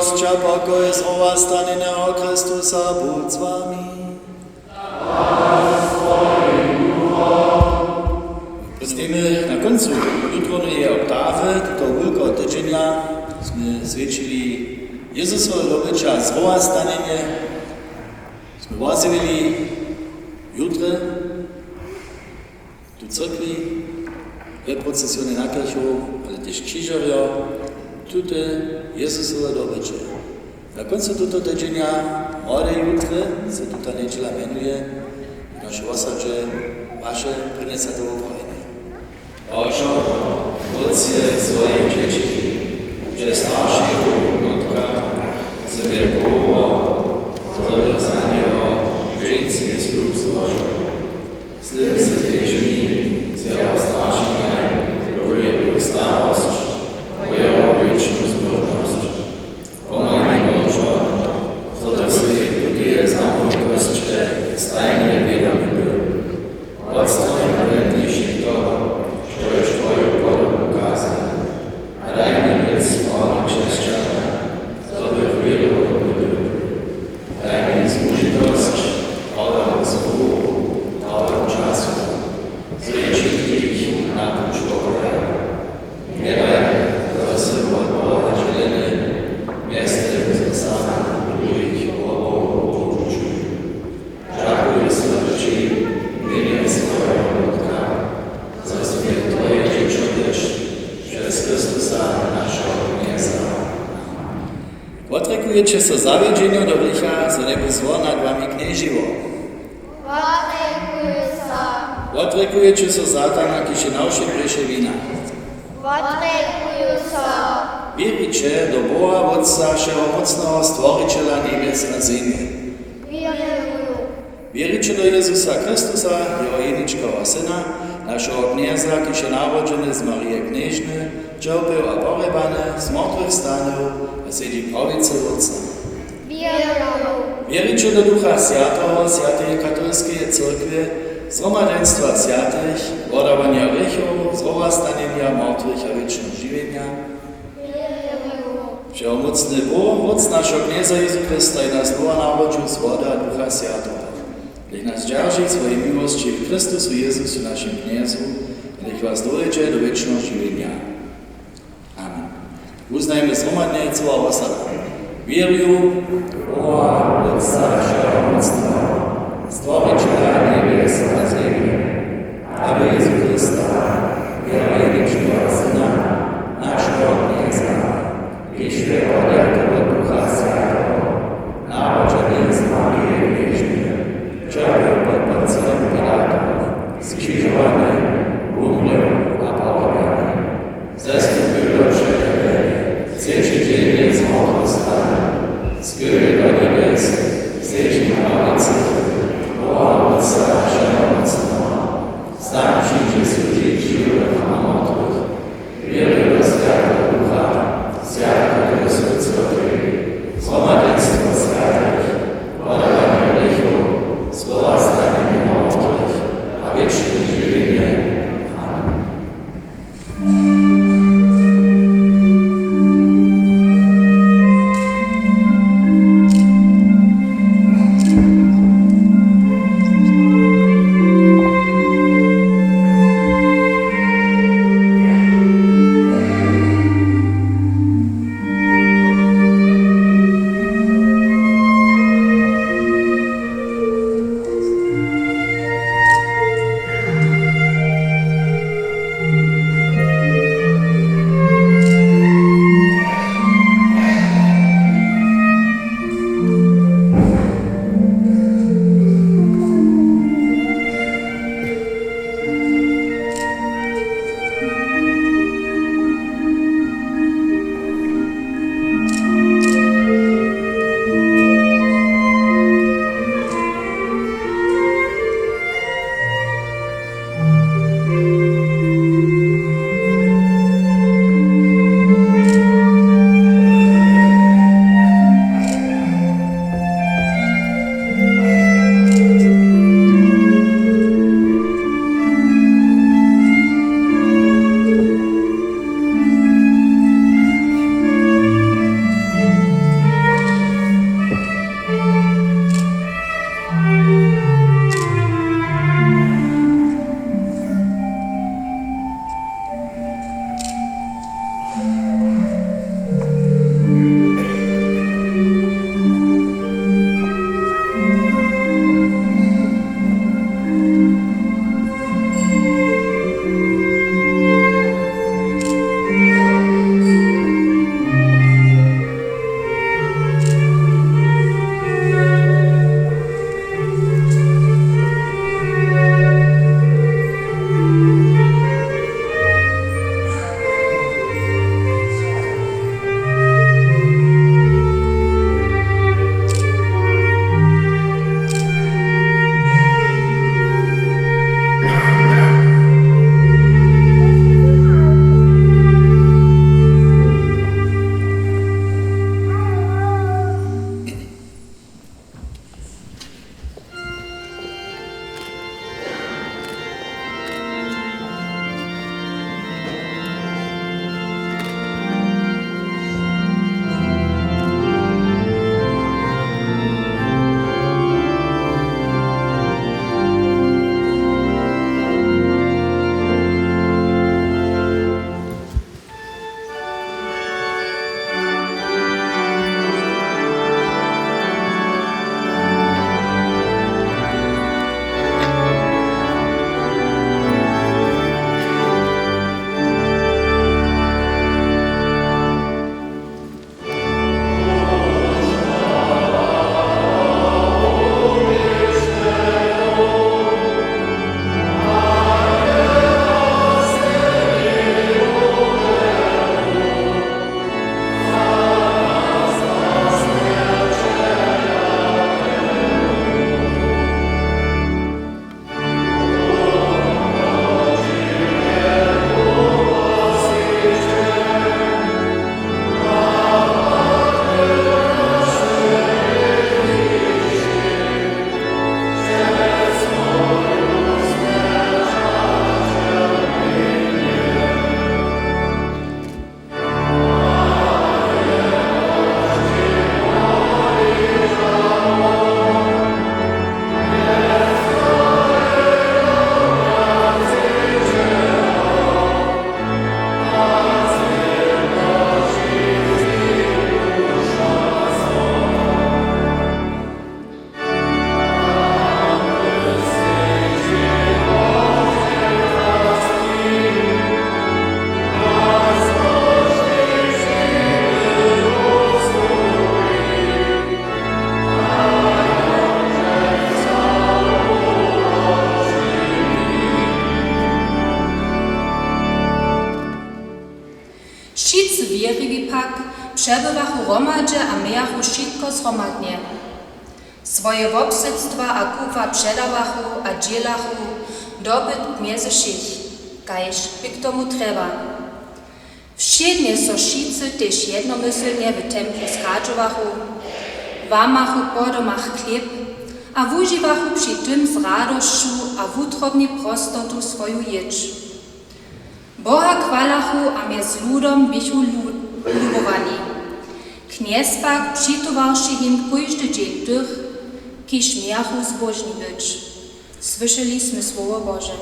milosť a pokoj z ovastaneného Kristusa buď s vami. Pustíme na koncu jutrovnej oktáve, toto veľkého týždňa, sme svedčili Jezusovo dobyča z ovastanenia, sme vozili jutre tu cirkvi, ve procesione na kirchu, ale tiež křížovia, tuto Jezusovo dobyče. Na koncu tuto týždňa, mladé jutre, sa tuto nedela menuje, naše osadže, vaše prinesadovou vojny. Očo, Otce svojej čeči, že staršieho jednotka zbier Boha, zrobil za neho ženský slúb zložil. Slib sa tieží z jeho staršíka, ktorý je starosť, o jeho väčšinu zbožnosť. Pomáhaj Božo, zlodor svojich ľudí je zamknutosť, stajne viedomý byl. Odstaň prednejších toho, čo je tvoju podobu ukázal. A daj mi vec slávu křesťana, zlodor chvíľu ľudí. Daj mi zúžitosť, hľadom zvu, hľadom času. Zliečit ich na tú človeka. Nedaj do sebe od Boha želené, mieste zrcadla druhých obou poučujú. Žakuj srdčí, miluj svojho ľudka, za smier tvoje čečodeš, žez Kristusa našho knieza. Odrekujete sa zavedeniu do licha, za nebo zlo nad vami knieživo. Odrekuj sa. Odrekujete sa Sátana, kiže nauši prieše vína. Odrekuj sa. Wierzycie do Boha Otca, Wszechmocnego Stworzyciela niebies a ziemi. Wieruj. Wierzycie do Jezusa Chrystusa, Jeho jedničkého Syna, našeho knieza, kiže narodžený z Marie Kniežny, čerpil a porebaný, z mŕtvych stanul a sedí v pravici Otca. Wieruj. Wierzycie do Ducha Świętego, Świętej Katolskiej Cyrkwy, zgromadenstwa świętych, podawania grzechów, zrowastania mŕtvych a wiecznego żywienia. Všeomocný Boh, Otec našho knieza Jezu Krista i nás znova narodil z vody a Ducha Sviatoho. Nech nás ďarží svojej milosti v Kristusu Jezusu našim kniezu a nech vás dovedie do večného živenia. Amen. Uznajme zhromadne celá osada. Vierujú Boha, Otca Všeomocného, Stvoriteľa nebies a zemi, a v Jezu Krista, Jeho jedinečného Syna, našho knieza, Jeśli od Ducha Świętego, narodzony z Marii Knieżny, czerpiał pod Poncją Pilatem, skrzyżowany, umrł, a pochowany. Zestąpił do przegrany, trzeci dzień z zmartwychwstał, zgóry do niebies, zjeździ na prawicy, Boha Otca Wszechmocnego, znak przyjdzie służyć żywych a martwych, wielu do Świętego Ducha, Światło Jezusa Cyrkwi, zgromadenstwo świętych, podawanie grzechów, zrowastanie mŕtvych a wieczne żywienie. Amen. pak przebywachu romadźe a miachu wszystko zhromadnie. Swoje wobsedztwa a kufa przedawachu a dzielachu dobyt między všich, kajż by k tomu treba. Wszednie so wszyscy też jednomyślnie w templu skadżowachu, łamachu po domach chleb, a wużywachu przy tym z radością a wutrobnie prostotu swoją jedź. Boha chwalachu a mjez ludom bychu lubowani. Kniez pak przytowawszy im kójżdy dzień tych, kiż miachu zbożni być. Słyszeliśmy Słowo Boże.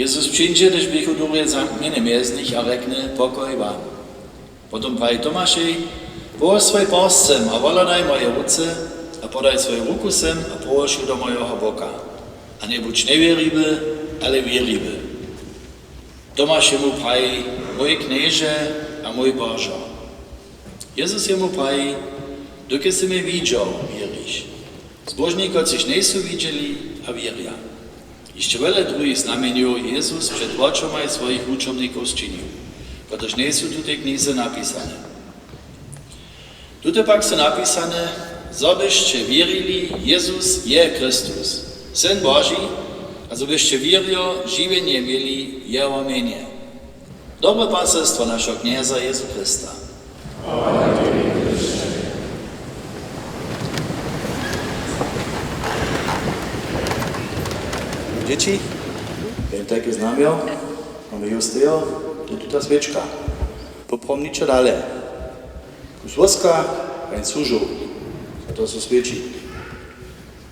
Jezus przyjdzie, gdyż bychu dobrze zamknięty mięznych, a reknie pokoj wam. Potom prawi Tomášej, położ swój pás sem a volanaj moje ruce a podaj swoją ruku sem a położ ju do mojego boka. A nie buď neveriby, ale veriby. Tomáš jemu prawi, mój knieże a mój Bożo. Jezus jemu prawi, dokud si mnie widział, wierzysz. Zbożnicy coś nie są widzieli, a wieria. Jeszcze wiele drugich znamieniów Jezus przed oczami swoich uczniów czynił, chociaż nie są tutaj knize napisane. Tutaj pak są napisane, żebyście wierili, Jezus je Chrystus, Syn Boży, a żebyście wierili, żywienie mieli Jego imię. Dobre poselstwo naszego Knieza Jezu Chrysta. Dzieci, wiem takie znamio, mamy już tyjo, to tu ta świeczka. Popomnicze dalej. Kus woska, ein służył, to są świeci.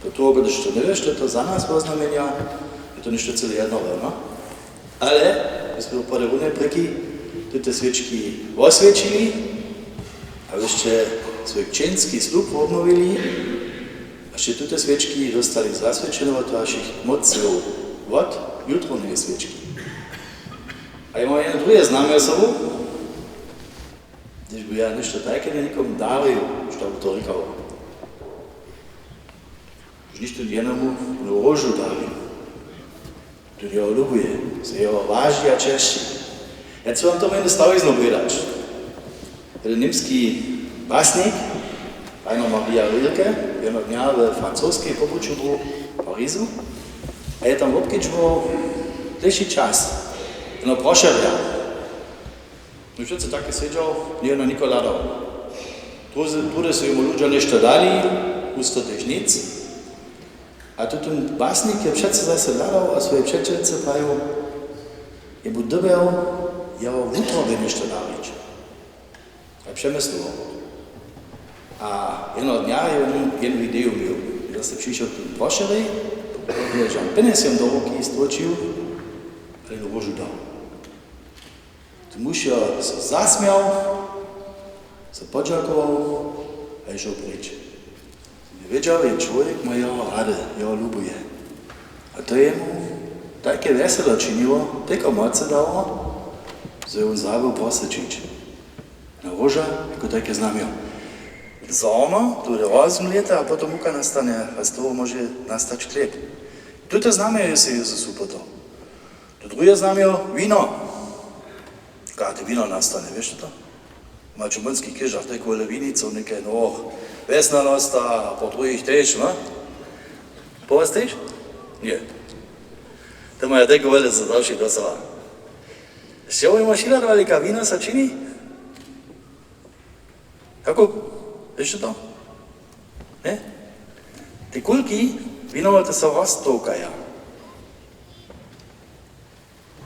To tu, gdyż to nie wiesz, to za nas było znamienia, to niszczy cyle jedno, no? Ale my sme po rune preky tute sviečky osviečili a ešte svoj kčenský slub obnovili a ešte tute sviečky dostali zasviečené od vašich mocov od jutronej sviečky. A imamo jedno druge znamie osobu, když by ja nešto také nikomu dávil, što by to rekao. Už ništo jednomu rožu dávil. To jeho ľubuje, se jeho váži a češi. Ja chcem vám to jedno stavizno povedať. Jeden nimský básnik, Rainer Maria Rilke, jedno dňa v francúzskej pobočudru v Parizu, a je tam obkyčmo dlhší čas. No prošeria. No všetci také sedel, nie niko ladal. Tude su jemu ľudia nešto dali, usto tež nic. A tu ten básnik je všetci zase ladal a svoje přečence prajú, je mu dobel jeho vnútrovi nešto daliť. A přemyslil. A jedno dňa je jednu ideu měl. Zase přišel ten prošerej, že on peněz jim do ruky stročil, ale do rožu dal. Tu muž se zasmial, se poďakoval a išiel preč. Nevedel, je človek ma jeho rade, jeho ľubuje. A to je mu také veselo činilo, tako moc dalo, že on zabil posečíč. Na roža, ako také znamio. Zrno, tu je rozmlieta a potom muka nastane a z toho môže nastať chlieb. Toto znamio je si Jezusu potom. To druhé znamio, víno. Kada vino nastane, vieš to? Ma čumunský kyžach, takové vinicov, nekaj, no, vesna nosta, po druhých tež, no? Po vás tež? Nie. To maja takové, za další dosala. Ešte ovo ima šilad velika víno sa čini? Kako? Vieš to? Ne? Ty kulky, vinovote sa roztovkaja.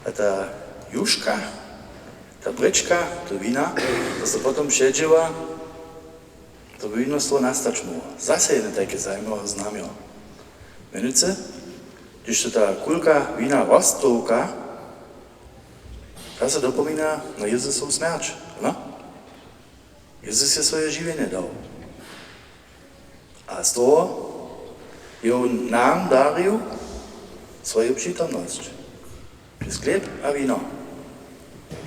A ta juška, ta brečka, to vína, to sa potom předživa, to by víno stalo nastačmo. Zase jedno také zajímavé znamio. Menujte, když se ta kulka vína roztovka, ta se dopomíná na Jezusov smrť, no? Jezus je svoje živenie dal. A z toho je on nám daril svoju přítomnosť. Přes chlieb a víno.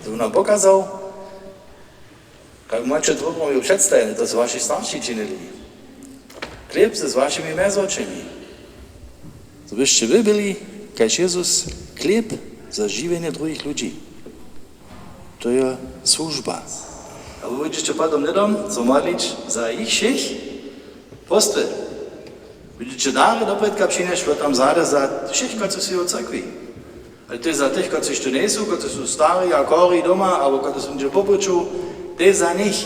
To nám pokazal, jak máte trudno představit, to s vaši starší činili. Chlieb se s vašimi mezočemi. To byste vy byli, kaž Jezus chlieb za živenie druhých ľudí. To je služba. A vy budete potom nedom, co modliť za ich všich postel. Budete dále do predka přineš, tam záde za všich, co si od cakví. Ale to je za tých, ktorí tu nie sú, ktorí sú starí a chorí doma, alebo ktorí sú niekde popočú, to je za nich.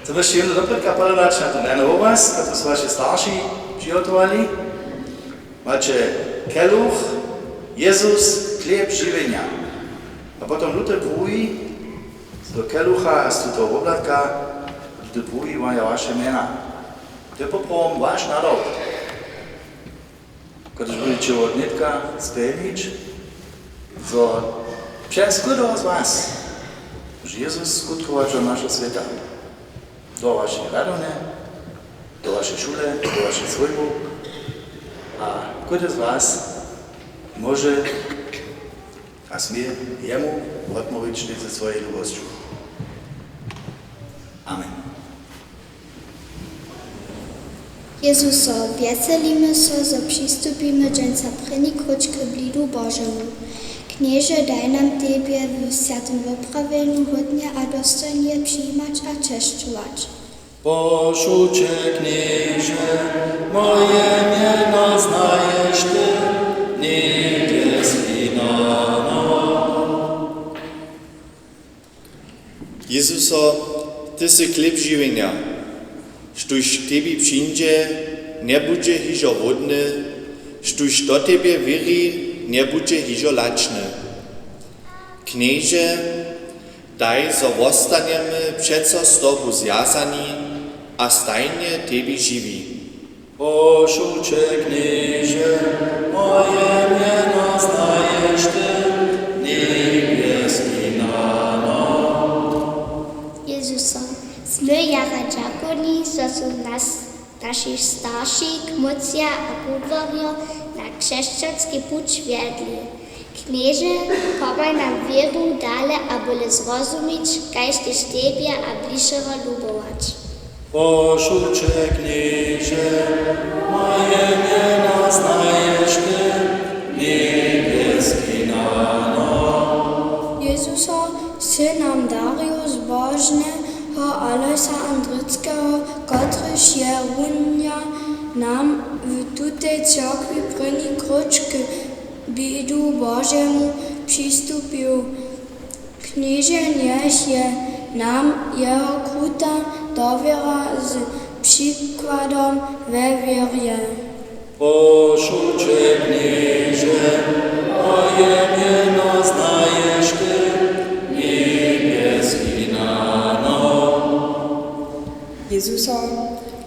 To ešte jedno dopretka povedať na to neno u vás, ktorí sú vaši starší přihotovali. Máte keluch, Jezus, chlieb živenia. A potom ľudé prúji z toho kelucha a z toho oblatka, ľudé prúji majú vaše mena. To je poprom váš národ. Když budete od netka spelniť, so przez každého z vás, že Jezus skutkovač našho sveta. Do vašej radone, do vašej šule, do vašej svojbu. A každý z vás môže a smie jemu odmluviť ze svojej ľubosťou. Amen. Jezuso, veselíme sa, že přistupíme dženca první kroč k blidu Božemu. Knieže, daj nám Tebie v sviatom vypraveniu hodne a dostojne přijímať a češťovať. Pošuče, knieže, moje meno znaješ Ty, nikde spínano. Jezuso, Ty si chlieb živenia, štuž Tebi přijde, nebude hižo vodny, štuž do Tebe věří, nebude hižo lačny. Knieže, daj, zo wostanemy přeco z Tobu zjazani a stajnie Tebi živí. Pošuče, knieže, moje meno znaješ Ty, nikde My jara džakoni, so su naši starši, kmocia a budvarjo na křesťanský puč viedli. Knieže, pomaj nam wieru dale, a byle zrozumieć, kajż też Tebie a bliższego lubować. Poszucze knieże, moje mieno znajesz Ty, niebieski nano. Jezusa, syn nam Darius Bożnego, Alojsa Andryckiego, kotryż je runia nam w tutej cyrkwi prynni kruč k bidu Bożemu przystupił. Knieże niech je nam jeho kruta dowiera z przykładom we wierze. Poszucze knieże, moje mieno znajesz Ty, niebieski nano. Jezusa,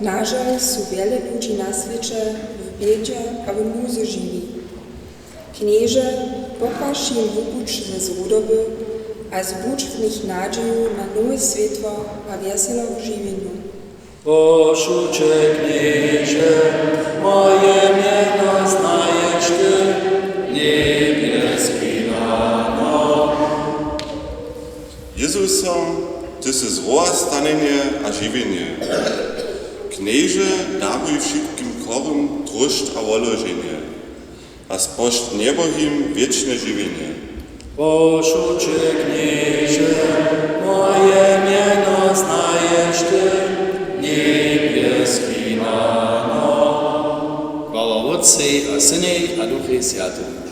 nażal su wiele ludzi na świecie w biedzie a w nuzy żywi. Knieże, pokaż im wypucz ze zrudoby, a zbudź w nich nadzieju na nowe światło a weselo w żywieniu. Poszucze knieże, moje mieno znajesz Ty, niebieski nano. Jezusa, Ty si zroa stanenie a žiwienie. Knieże, daruj wszystkim chorym troszcz a wolożenie, a spośd niebohim wieczne żywienie. Poszucze knieże, moje mieno znajesz Ty, niebieski nano. Chwała Otcu a Synu a Duchu Świętemu.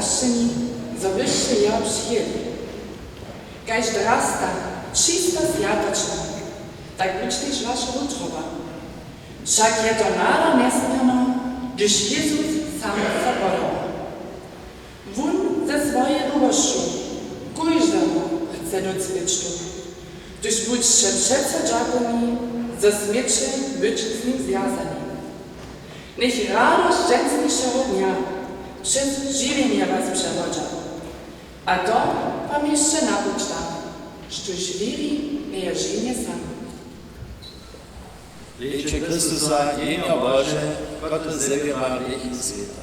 straszeni, zawyższy ja przyjęli. Kaž drasta, čisto zjatočno, tak być też wasza utroba. Však je to nada nesmierno, gdyż Jezus sam zabodował. Wun ze swojej lubością, każdemu chce do cwiecztu, gdyż budźcie przece dżakoni, ze śmieciem być z nim związani. Niech radość szczęśliwszego dnia przez żywienie was przewodza. A to wam jeszcze nauczam, że wierzy nie jest żynie sam. Rieče Chrystusa, imię Boże, który zegra wieki świata.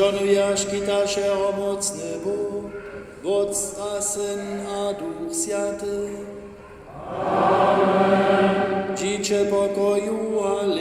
żonuje szkitašeho mocny Bóg, Otca, Syn a Duch Święty. Amen. Dzicze pokoju, ale